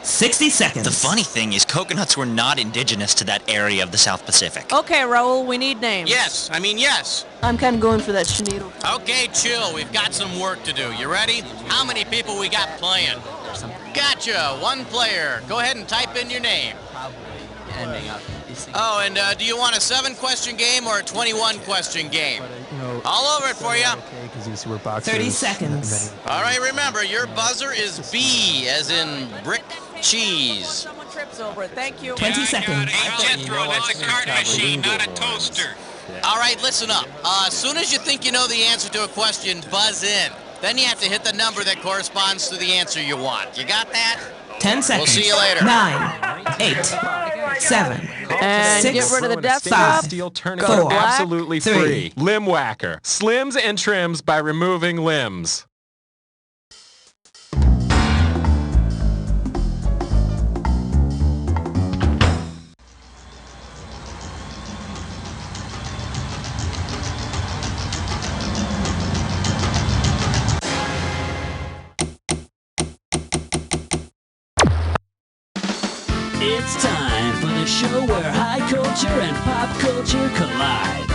60 seconds. The funny thing is coconuts were not indigenous to that area of the South Pacific. Okay, Raul, we need names. Yes. I'm kind of going for that Shanito. Okay, chill. We've got some work to do. You ready? How many people we got playing? Gotcha. One player. Go ahead and type in your name. Oh, and do you want a 7-question game or a 21-question game? All over it for you. 30 seconds. All right, remember, your buzzer is B, as in brick cheese. Someone trips over it. Thank you. 20 seconds. Hey, Jethro, that's a card machine, not a toaster. All right, listen up. As soon as you think you know the answer to a question, buzz in. Then you have to hit the number that corresponds to the answer you want. You got that? 10 seconds. We'll see you later. 9, 8, 7, And 6, get rid of the death five, drop. Steel Four, tourniquet absolutely three. free. Limb whacker. Slims and trims by removing limbs. It's time for the show where high culture and pop culture collide.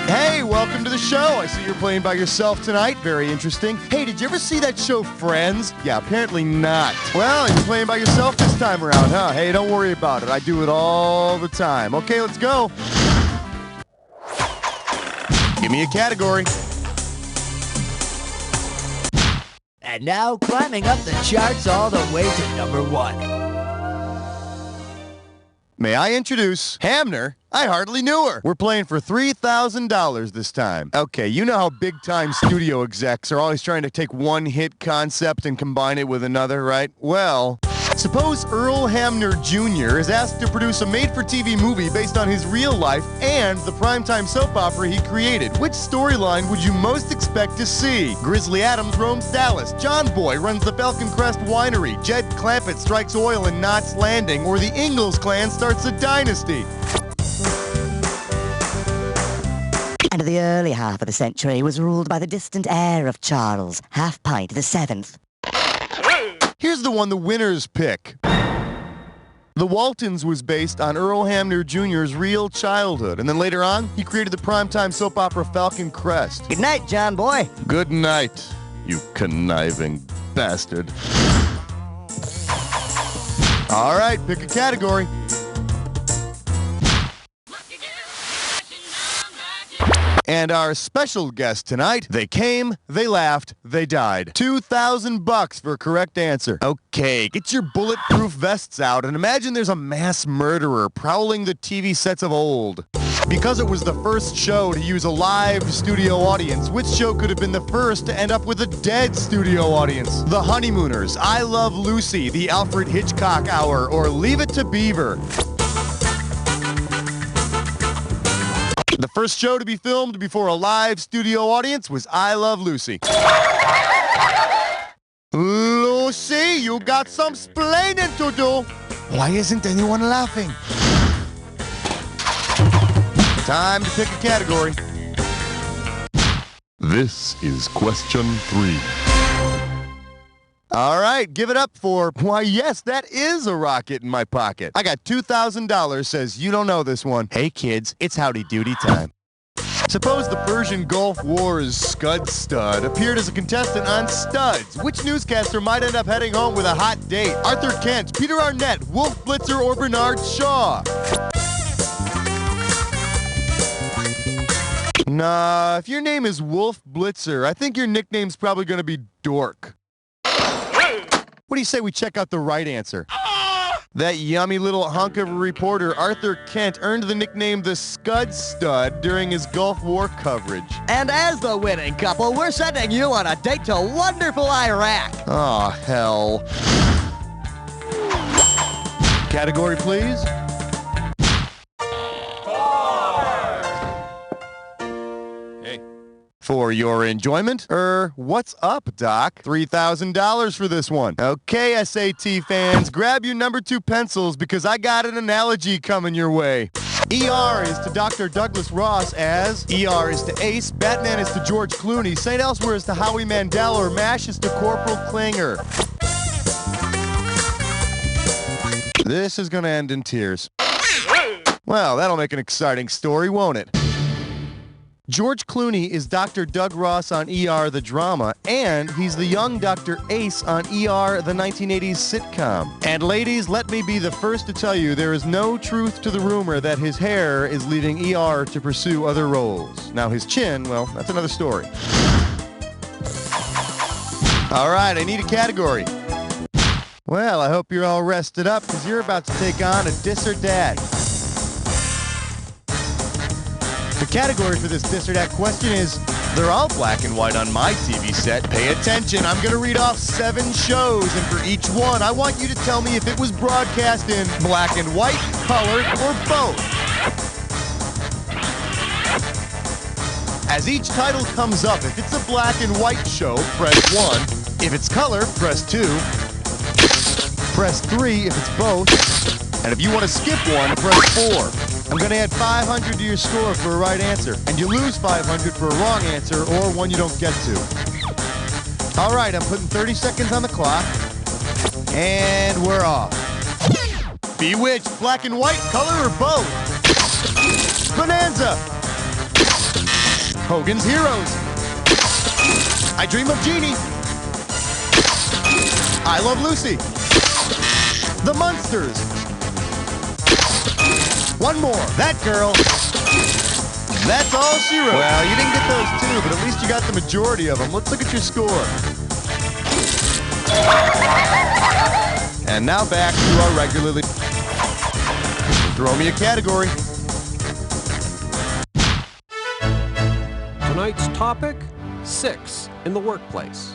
Hey, welcome to the show. I see you're playing by yourself tonight. Very interesting. Hey, did you ever see that show Friends? Yeah, apparently not. Well, you're playing by yourself this time around, huh? Hey, don't worry about it. I do it all the time. Okay, let's go. Give me a category. And now climbing up the charts all the way to number 1. May I introduce Hamner? I hardly knew her. We're playing for $3,000 this time. Okay, you know how big-time studio execs are always trying to take one hit concept and combine it with another, right? Well, suppose Earl Hamner Jr. is asked to produce a made-for-TV movie based on his real life and the primetime soap opera he created. Which storyline would you most expect to see? Grizzly Adams roams Dallas, John Boy runs the Falcon Crest Winery, Jed Clampett strikes oil in Knots Landing, or the Ingalls clan starts a dynasty. And the early half of the century was ruled by the distant heir of Charles, Half-Pint VII. Here's the one the winners pick. The Waltons was based on Earl Hamner Jr.'s real childhood, and then later on, he created the primetime soap opera Falcon Crest. Good night, John Boy. Good night, you conniving bastard. All right, pick a category. And our special guest tonight, they came, they laughed, they died. $2,000 for a correct answer. Okay, get your bulletproof vests out and imagine there's a mass murderer prowling the TV sets of old. Because it was the first show to use a live studio audience, which show could have been the first to end up with a dead studio audience? The Honeymooners, I Love Lucy, The Alfred Hitchcock Hour, or Leave It to Beaver. The first show to be filmed before a live studio audience was I Love Lucy. Lucy, you got some splaining to do. Why isn't anyone laughing? Time to pick a category. This is question 3. All right, give it up for, why, yes, that is a rocket in my pocket. I got $2,000, says you don't know this one. Hey, kids, it's howdy doody time. Suppose the Persian Gulf War's Scud Stud appeared as a contestant on Studs. Which newscaster might end up heading home with a hot date? Arthur Kent, Peter Arnett, Wolf Blitzer, or Bernard Shaw? Nah, if your name is Wolf Blitzer, I think your nickname's probably going to be Dork. What do you say we check out the right answer? That yummy little hunk of a reporter, Arthur Kent, earned the nickname the Scud Stud during his Gulf War coverage. And as the winning couple, we're sending you on a date to wonderful Iraq. Oh, hell. Category, please. For your enjoyment, what's up, Doc? $3,000 for this one. Okay, SAT fans, grab your number 2 pencils because I got an analogy coming your way. ER is to Dr. Douglas Ross as ER is to Ace, Batman is to George Clooney, St. Elsewhere is to Howie Mandel, or MASH is to Corporal Klinger. This is going to end in tears. Well, that'll make an exciting story, won't it? George Clooney is Dr. Doug Ross on ER, the drama, and he's the young Dr. Ace on ER, the 1980s sitcom. And ladies, let me be the first to tell you there is no truth to the rumor that his hair is leaving ER to pursue other roles. Now, his chin, well, that's another story. All right, I need a category. Well, I hope you're all rested up because you're about to take on a Dis or Dat. The category for this Dis or Dat question is, they're all black and white on my TV set. Pay attention, I'm going to read off 7 shows, and for each one, I want you to tell me if it was broadcast in black and white, color, or both. As each title comes up, if it's a black and white show, press 1. If it's color, press 2. Press 3 if it's both. And if you want to skip one, press 4. I'm going to add 500 to your score for a right answer, and you lose 500 for a wrong answer or one you don't get to. All right, I'm putting 30 seconds on the clock, and we're off. Bewitched, black and white, color, or both? Bonanza. Hogan's Heroes. I Dream of Jeannie. I Love Lucy. The Munsters. One more. That Girl. That's All She Wrote. Well, you didn't get those 2, but at least you got the majority of them. Let's look at your score. And now back to our regularly... Throw me a category. Tonight's topic, 6 in the workplace.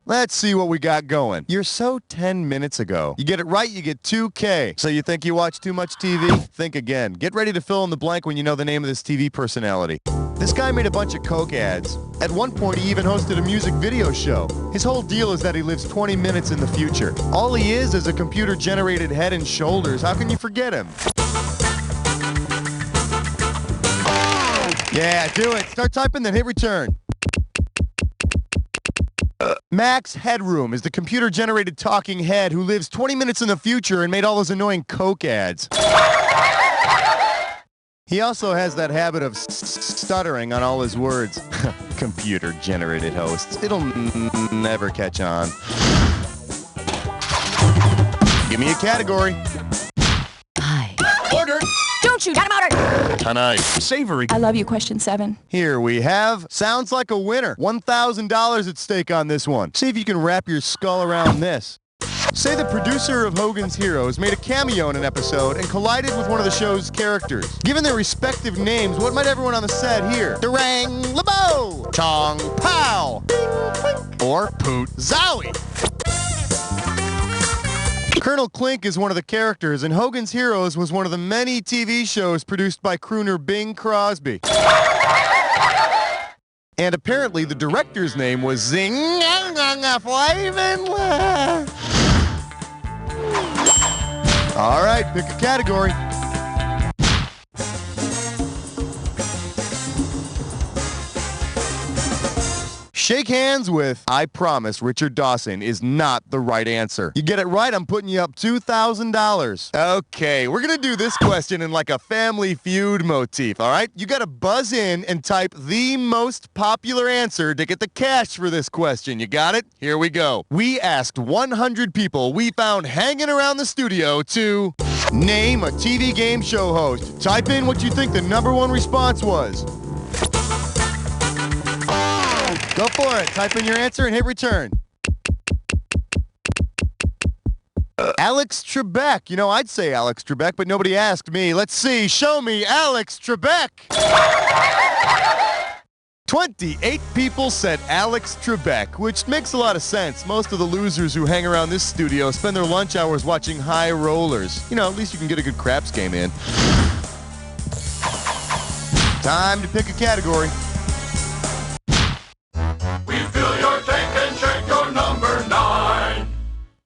Let's see what we got going. You're so 10 minutes ago. You get it right, you get 2K. So you think you watch too much TV? Think again. Get ready to fill in the blank when you know the name of this TV personality. This guy made a bunch of Coke ads. At one point, he even hosted a music video show. His whole deal is that he lives 20 minutes in the future. All he is a computer-generated head and shoulders. How can you forget him? Yeah, do it. Start typing, then hit return. Max Headroom is the computer-generated talking head who lives 20 minutes in the future and made all those annoying Coke ads. He also has that habit of stuttering on all his words. Computer-generated hosts. It'll never catch on. Give me a category. Hi. Ordered. Don't you? Got him ordered. Tonight. Savory. I love you, question 7. Here we have, sounds like a winner. $1,000 at stake on this one. See if you can wrap your skull around this. Say the producer of Hogan's Heroes made a cameo in an episode and collided with one of the show's characters. Given their respective names, what might everyone on the set hear? Durang LeBeau, Chong Pow, or Poot Zowie. Colonel Klink is one of the characters, and Hogan's Heroes was one of the many TV shows produced by crooner Bing Crosby. And apparently the director's name was Zing. All right, pick a category. Shake hands with, I promise, Richard Dawson is not the right answer. You get it right, I'm putting you up $2,000. Okay, we're going to do this question in like a Family Feud motif, all right? You got to buzz in and type the most popular answer to get the cash for this question. You got it? Here we go. We asked 100 people we found hanging around the studio to name a TV game show host. Type in what you think the #1 response was. Go for it. Type in your answer and hit return. Alex Trebek. You know, I'd say Alex Trebek, but nobody asked me. Let's see. Show me Alex Trebek. 28 people said Alex Trebek, which makes a lot of sense. Most of the losers who hang around this studio spend their lunch hours watching High Rollers. You know, at least you can get a good craps game in. Time to pick a category.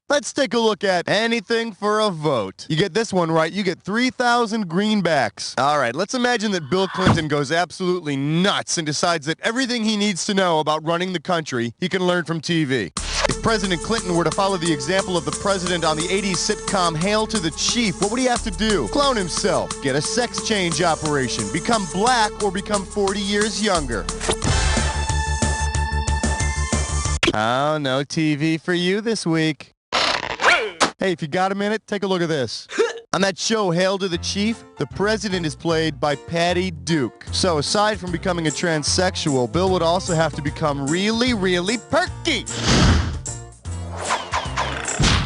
Let's take a look at anything for a vote. You get this one right, you get 3,000 greenbacks. All right, let's imagine that Bill Clinton goes absolutely nuts and decides that everything he needs to know about running the country, he can learn from TV. If President Clinton were to follow the example of the president on the 80s sitcom Hail to the Chief, what would he have to do? Clone himself, get a sex change operation, become black, or become 40 years younger? Oh, no TV for you this week. Hey, if you got a minute, take a look at this. On that show, Hail to the Chief, the president is played by Patty Duke. So aside from becoming a transsexual, Bill would also have to become really, really perky.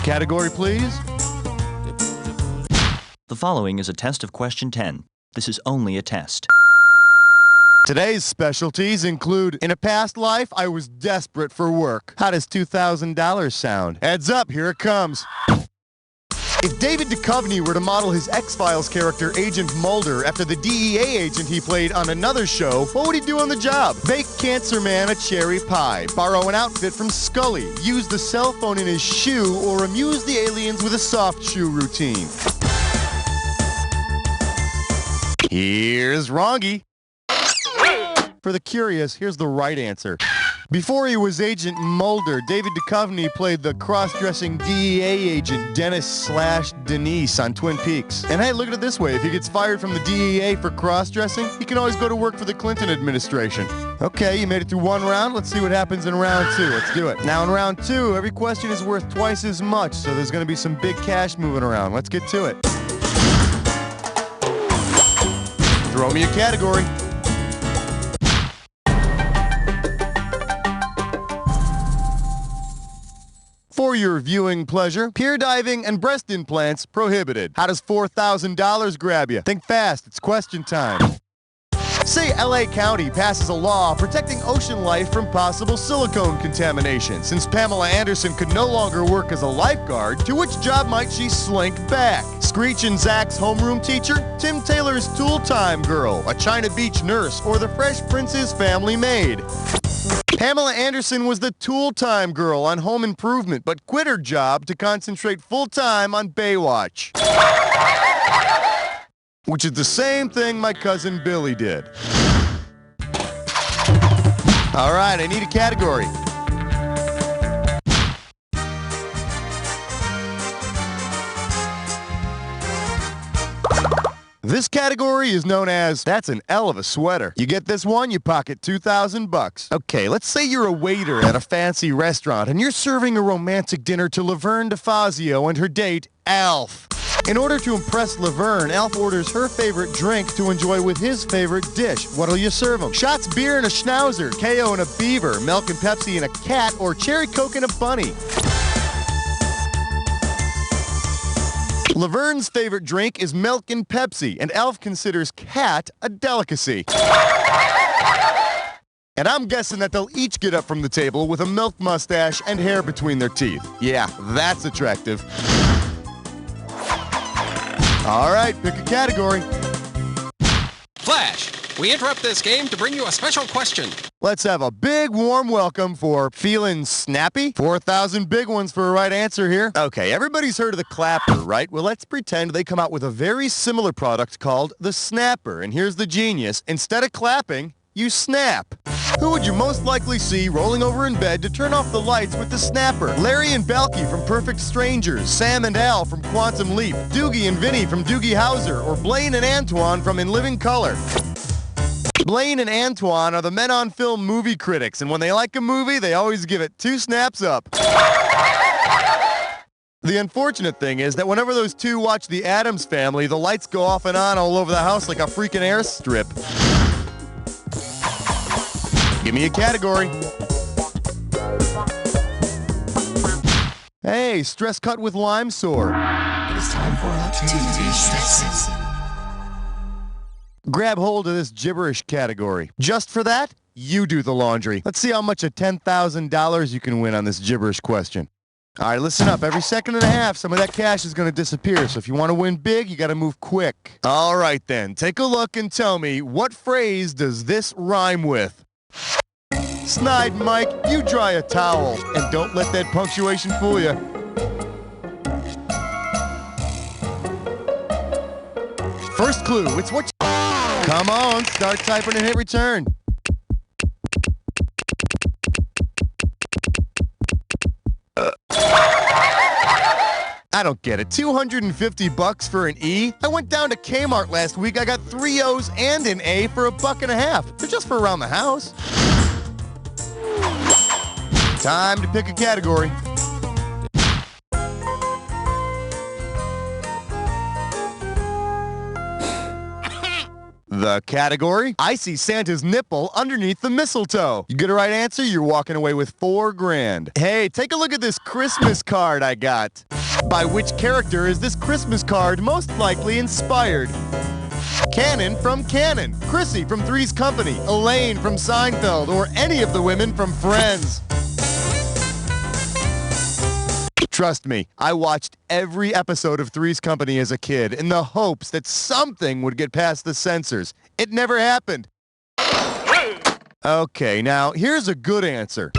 Category, please. The following is a test of question 10. This is only a test. Today's specialties include, in a past life, I was desperate for work. How does $2,000 sound? Heads up, here it comes. If David Duchovny were to model his X-Files character, Agent Mulder, after the DEA agent he played on another show, what would he do on the job? Bake Cancer Man a cherry pie, borrow an outfit from Scully, use the cell phone in his shoe, or amuse the aliens with a soft shoe routine? Here's Wrongy. For the curious, here's the right answer. Before he was Agent Mulder, David Duchovny played the cross-dressing DEA agent Dennis/Denise on Twin Peaks. And hey, look at it this way. If he gets fired from the DEA for cross-dressing, he can always go to work for the Clinton administration. Okay, you made it through one round. Let's see what happens in round two. Let's do it. Now, in round two, every question is worth twice as much, so there's going to be some big cash moving around. Let's get to it. Throw me a category. For your viewing pleasure, pier diving and breast implants prohibited. How does $4,000 grab you? Think fast, it's question time. Say LA County passes a law protecting ocean life from possible silicone contamination. Since Pamela Anderson could no longer work as a lifeguard, to which job might she slink back? Screech and Zach's homeroom teacher, Tim Taylor's tool-time girl, a China Beach nurse, or the Fresh Prince's family maid? Pamela Anderson was the tool-time girl on Home Improvement, but quit her job to concentrate full-time on Baywatch. Which is the same thing my cousin Billy did. All right, I need a category. This category is known as, that's an L of a sweater. You get this one, you pocket $2,000. Okay, let's say you're a waiter at a fancy restaurant and you're serving a romantic dinner to Laverne DeFazio and her date, Alf. In order to impress Laverne, Alf orders her favorite drink to enjoy with his favorite dish. What'll you serve him? Shots beer and a schnauzer, KO and a beaver, milk and Pepsi and a cat, or cherry coke and a bunny? Laverne's favorite drink is milk and Pepsi, and Alf considers cat a delicacy. And I'm guessing that they'll each get up from the table with a milk mustache and hair between their teeth. Yeah, that's attractive. All right, pick a category. Flash, we interrupt this game to bring you a special question. Let's have a big warm welcome for Feeling Snappy. 4,000 big ones for a right answer here. Okay, everybody's heard of the Clapper, right? Well, let's pretend they come out with a very similar product called the Snapper. And here's the genius. Instead of clapping, you snap. Who would you most likely see rolling over in bed to turn off the lights with the Snapper? Larry and Balky from Perfect Strangers, Sam and Al from Quantum Leap, Doogie and Vinny from Doogie Howser, or Blaine and Antoine from In Living Color? Blaine and Antoine are the men on film movie critics, and when they like a movie, they always give it 2 snaps up. The unfortunate thing is that whenever those two watch The Addams Family, the lights go off and on all over the house like a freaking airstrip. Give me a category. Hey, stress cut with lime sore. It is time for activity session. Grab hold of this gibberish category. Just for that, you do the laundry. Let's see how much of $10,000 you can win on this gibberish question. All right, listen up. Every second and a half, some of that cash is going to disappear. So if you want to win big, you got to move quick. All right, then. Take a look and tell me, what phrase does this rhyme with? Snide Mike, you dry a towel. And don't let that punctuation fool you. First clue, it's what you... Come on, start typing and hit return. I don't get it. $250 for an E? I went down to Kmart last week. I got 3 O's and an A for $1.50. They're just for around the house. Time to pick a category. The category, I see Santa's nipple underneath the mistletoe. You get a right answer, you're walking away with $4 grand. Hey, take a look at this Christmas card I got. By which character is this Christmas card most likely inspired? Cannon from Cannon, Chrissy from Three's Company, Elaine from Seinfeld, or any of the women from Friends. Trust me, I watched every episode of Three's Company as a kid in the hopes that something would get past the censors. It never happened. Okay, now here's a good answer.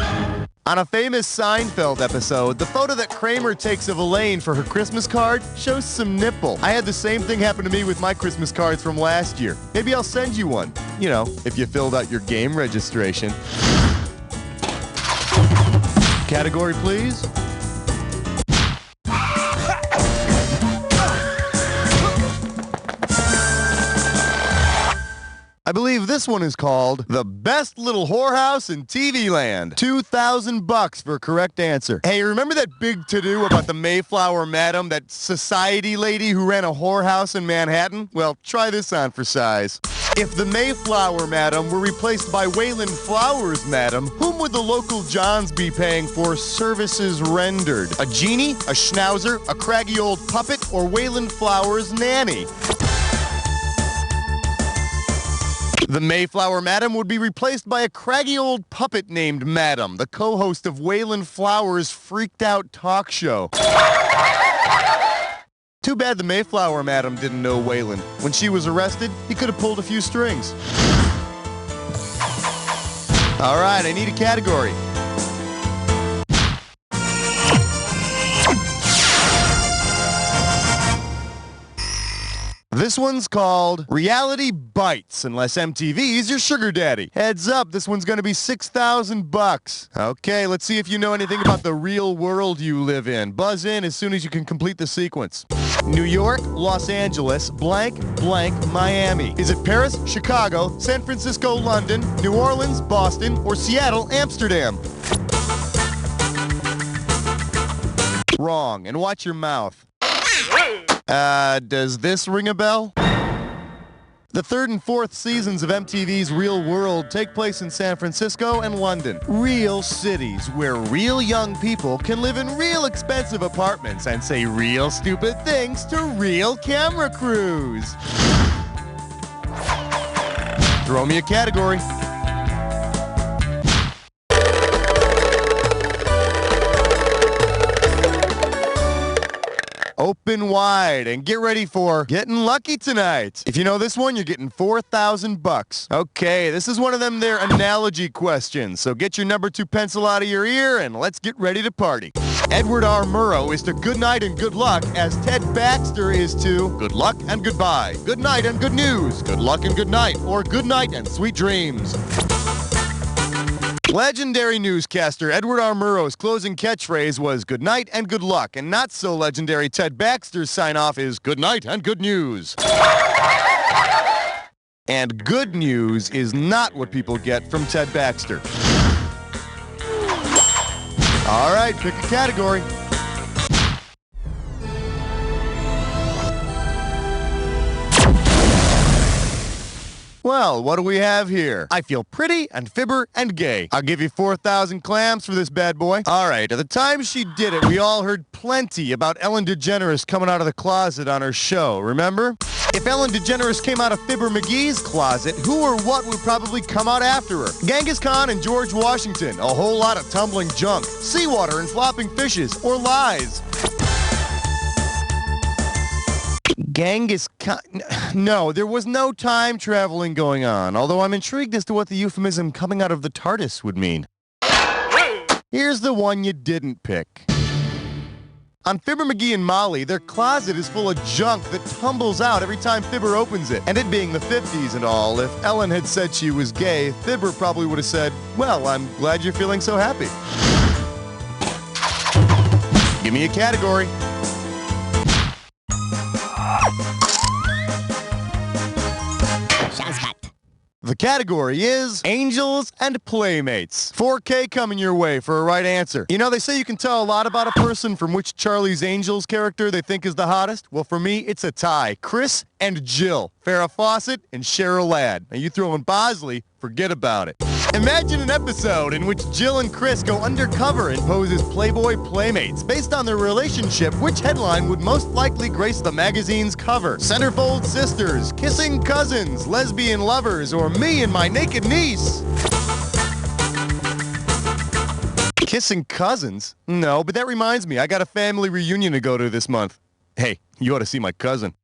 On a famous Seinfeld episode, the photo that Kramer takes of Elaine for her Christmas card shows some nipple. I had the same thing happen to me with my Christmas cards from last year. Maybe I'll send you one. You know, if you filled out your game registration. Category, please. I believe this one is called The Best Little Whorehouse in TV Land. $2,000 for a correct answer. Hey, remember that big to-do about the Mayflower Madam, that society lady who ran a whorehouse in Manhattan? Well, try this on for size. If the Mayflower Madam were replaced by Wayland Flowers Madam, whom would the local Johns be paying for services rendered? A genie, a schnauzer, a craggy old puppet, or Wayland Flowers nanny? The Mayflower Madam would be replaced by a craggy old puppet named Madam, the co-host of Wayland Flowers' Freaked Out talk show. Too bad the Mayflower Madam didn't know Wayland. When she was arrested, he could have pulled a few strings. All right, I need a category. This one's called Reality Bites, unless MTV's your sugar daddy. Heads up, this one's gonna be $6,000. Okay, let's see if you know anything about the real world you live in. Buzz in as soon as you can complete the sequence. New York, Los Angeles, blank, blank, Miami. Is it Paris, Chicago, San Francisco, London, New Orleans, Boston, or Seattle, Amsterdam? Wrong, and watch your mouth. Does this ring a bell? The 3rd and 4th seasons of MTV's Real World take place in San Francisco and London. Real cities where real young people can live in real expensive apartments and say real stupid things to real camera crews. Throw me a category. Open wide and get ready for getting lucky tonight. If you know this one, you're getting $4,000. Okay, this is one of them there analogy questions. So get your number 2 pencil out of your ear and let's get ready to party. Edward R. Murrow is to good night and good luck as Ted Baxter is to good luck and goodbye, good night and good news, good luck and good night, or good night and sweet dreams. Legendary newscaster Edward R. Murrow's closing catchphrase was good night and good luck, and not so legendary Ted Baxter's sign-off is good night and good news. And good news is not what people get from Ted Baxter. All right, pick a category. Well, what do we have here? I feel pretty and fibber and gay. I'll give you 4,000 clams for this bad boy. All right, at the time she did it, we all heard plenty about Ellen DeGeneres coming out of the closet on her show, remember? If Ellen DeGeneres came out of Fibber McGee's closet, who or what would probably come out after her? Genghis Khan and George Washington, a whole lot of tumbling junk, seawater and flopping fishes, or lies? Genghis Khan... No, there was no time traveling going on, although I'm intrigued as to what the euphemism coming out of the TARDIS would mean. Here's the one you didn't pick. On Fibber McGee and Molly, their closet is full of junk that tumbles out every time Fibber opens it. And it being the 50s and all, if Ellen had said she was gay, Fibber probably would have said, well, I'm glad you're feeling so happy. Give me a category. The category is Angels and Playmates. 4K coming your way for a right answer. You know, they say you can tell a lot about a person from which Charlie's Angels character they think is the hottest. Well, for me, it's a tie. Chris and Jill. Farrah Fawcett and Cheryl Ladd. Now, you throw in Bosley, forget about it. Imagine an episode in which Jill and Chris go undercover and pose as Playboy playmates. Based on their relationship, which headline would most likely grace the magazine's cover? Centerfold sisters, kissing cousins, lesbian lovers, or me and my naked niece? Kissing cousins? No, but that reminds me, I got a family reunion to go to this month. Hey, you ought to see my cousin.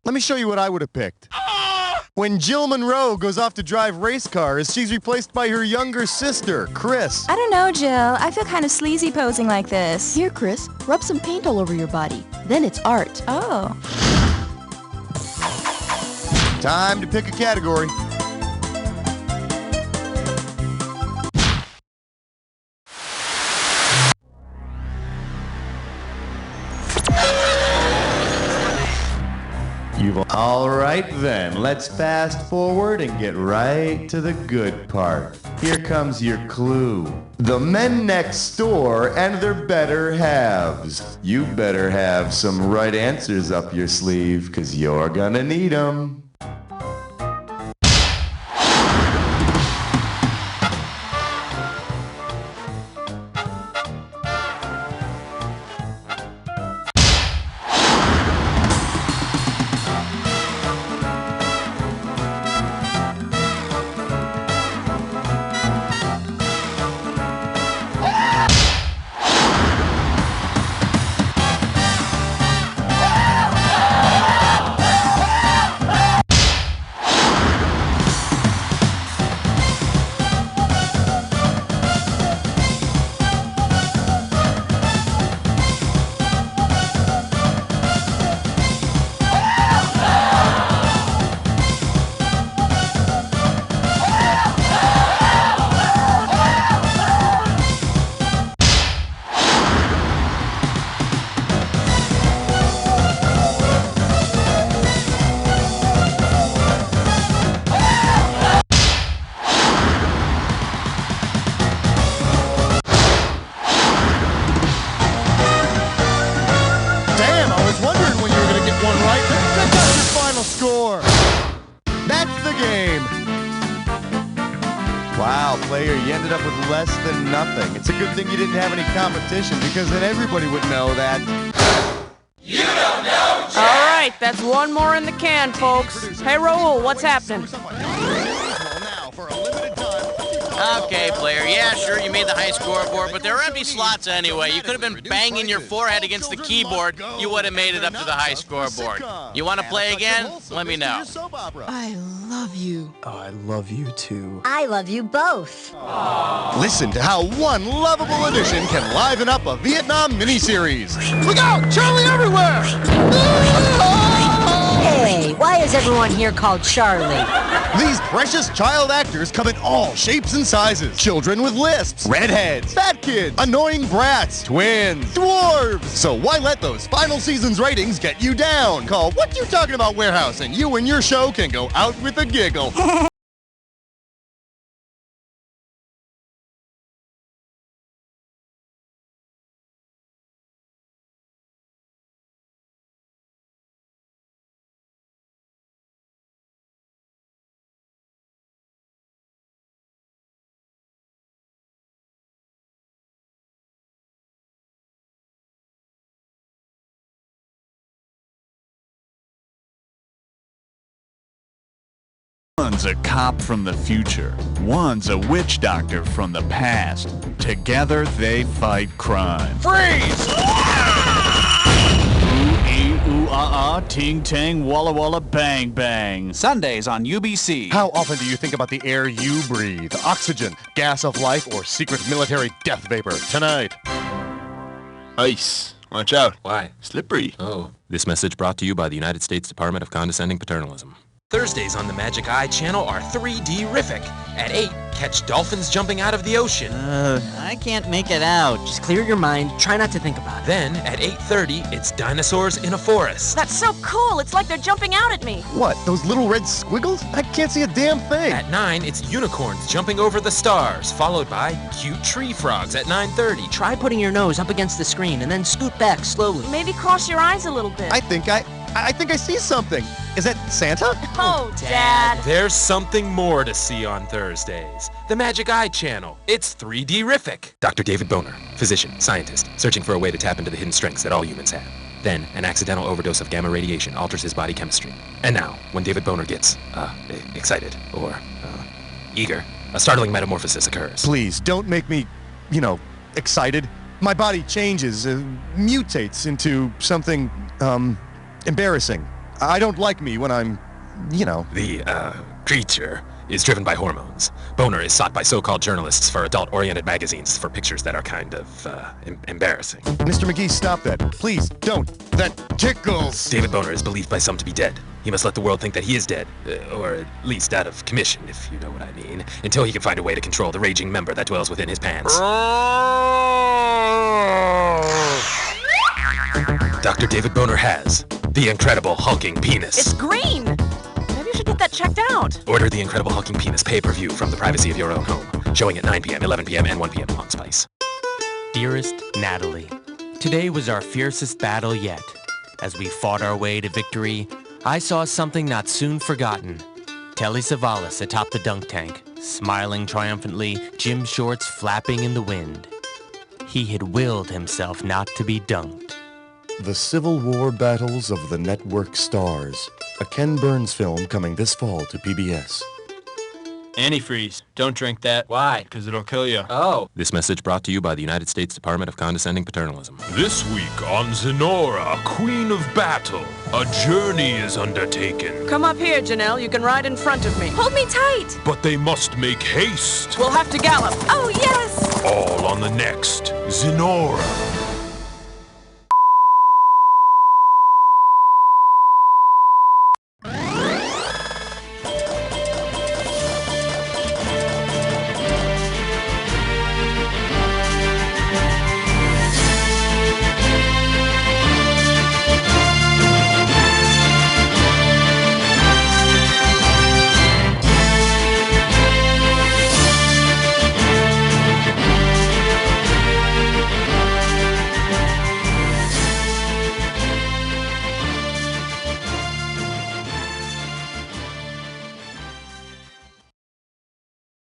Let me show you what I would have picked. When Jill Monroe goes off to drive race cars, she's replaced by her younger sister, Chris. I don't know, Jill. I feel kind of sleazy posing like this. Here, Chris, rub some paint all over your body. Then it's art. Oh. Time to pick a category. All right then, let's fast forward and get right to the good part. Here comes your clue. The men next door and their better halves. You better have some right answers up your sleeve, 'cause you're gonna need them. Score. That's the game. Wow, player, you ended up with less than nothing. It's a good thing you didn't have any competition, because then everybody would know that. You don't know, Jack. All right, that's one more in the can, folks. Hey, Raul, what's happening? Okay, player. Yeah, sure, you made the high scoreboard, but there are empty slots anyway. You could have been banging your forehead against the keyboard. You would have made it up to the high scoreboard. You want to play again? Let me know. I love you. Oh, I love you too. I love you both. Listen to how one lovable addition can liven up a Vietnam miniseries. Look out! Charlie everywhere! Hey, why is everyone here called Charlie? These precious child actors come in all shapes and sizes. Children with lisps, redheads, fat kids, annoying brats, twins, dwarves. So why let those final season's ratings get you down? Call What You Talking About Warehouse and you and your show can go out with a giggle. One's a cop from the future. One's a witch doctor from the past. Together they fight crime. Freeze! Ooh-ee-ooh-ah-ah, ting-tang, walla-walla, bang-bang. Sundays on UBC. How often do you think about the air you breathe? Oxygen, gas of life, or secret military death vapor? Tonight. Ice. Watch out. Why? Slippery. Oh. This message brought to you by the United States Department of Condescending Paternalism. Thursdays on the Magic Eye channel are 3D-rific. At 8, catch dolphins jumping out of the ocean. I can't make it out. Just clear your mind. Try not to think about it. Then, at 8:30, it's dinosaurs in a forest. That's so cool. It's like they're jumping out at me. What, those little red squiggles? I can't see a damn thing. At 9, it's unicorns jumping over the stars, followed by cute tree frogs at 9:30. Try putting your nose up against the screen and then scoot back slowly. Maybe cross your eyes a little bit. I think I see something. Is that Santa? Oh, Dad. There's something more to see on Thursdays. The Magic Eye channel. It's 3D-rific. Dr. David Boner, physician, scientist, searching for a way to tap into the hidden strengths that all humans have. Then, an accidental overdose of gamma radiation alters his body chemistry. And now, when David Boner gets, excited, or, eager, a startling metamorphosis occurs. Please, don't make me, excited. My body changes, mutates into something, embarrassing. I don't like me when I'm, The, creature is driven by hormones. Boner is sought by so-called journalists for adult-oriented magazines for pictures that are kind of, embarrassing. Mr. McGee, stop that. Please, don't. That tickles. David Boner is believed by some to be dead. He must let the world think that he is dead, or at least out of commission, if you know what I mean, until he can find a way to control the raging member that dwells within his pants. Dr. David Boner has the Incredible Hulking Penis. It's green. Maybe you should get that checked out. Order the Incredible Hulking Penis pay-per-view from the privacy of your own home. Showing at 9 p.m., 11 p.m., and 1 p.m. on Spice. Dearest Natalie, today was our fiercest battle yet. As we fought our way to victory, I saw something not soon forgotten. Telly Savalas atop the dunk tank, smiling triumphantly, gym shorts flapping in the wind. He had willed himself not to be dunked. The Civil War Battles of the Network Stars. A Ken Burns film coming this fall to PBS. Antifreeze. Don't drink that. Why? Because it'll kill you. Oh. This message brought to you by the United States Department of Condescending Paternalism. This week on Zenora, Queen of Battle, a journey is undertaken. Come up here, Janelle. You can ride in front of me. Hold me tight. But they must make haste. We'll have to gallop. Oh, yes. All on the next Zenora.